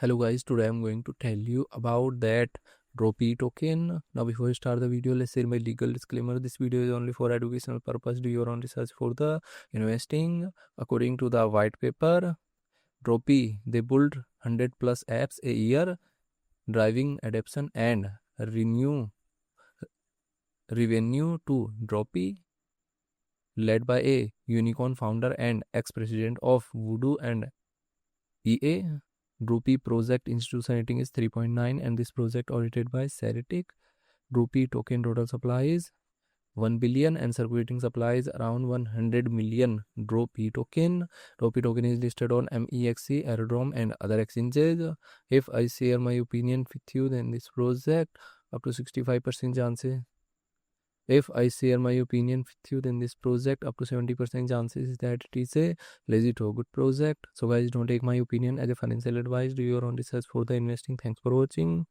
Hello guys, today I'm going to tell you about that Dropee token. Now before I start the video, let's say my legal disclaimer. This video is only for educational purpose. Do your own research for the investing. According to the white paper, Dropee, they build 100 plus apps a year, driving adoption and revenue to Dropee, led by a unicorn founder and ex-president of Voodoo and EA. Dropee project institution rating is 3.9 and this project audited by Ceritic. Dropee token total supply is 1 billion and circulating supply is around 100 million Dropee token. Dropee token is listed on MEXC, Aerodrome and other exchanges. If I share my opinion with you, then this project up to 65% chances. If I share my opinion with you, then this project up to 70% chances that it is a legit or good project. So guys, don't take my opinion as a financial advice. Do your own research for the investing. Thanks for watching.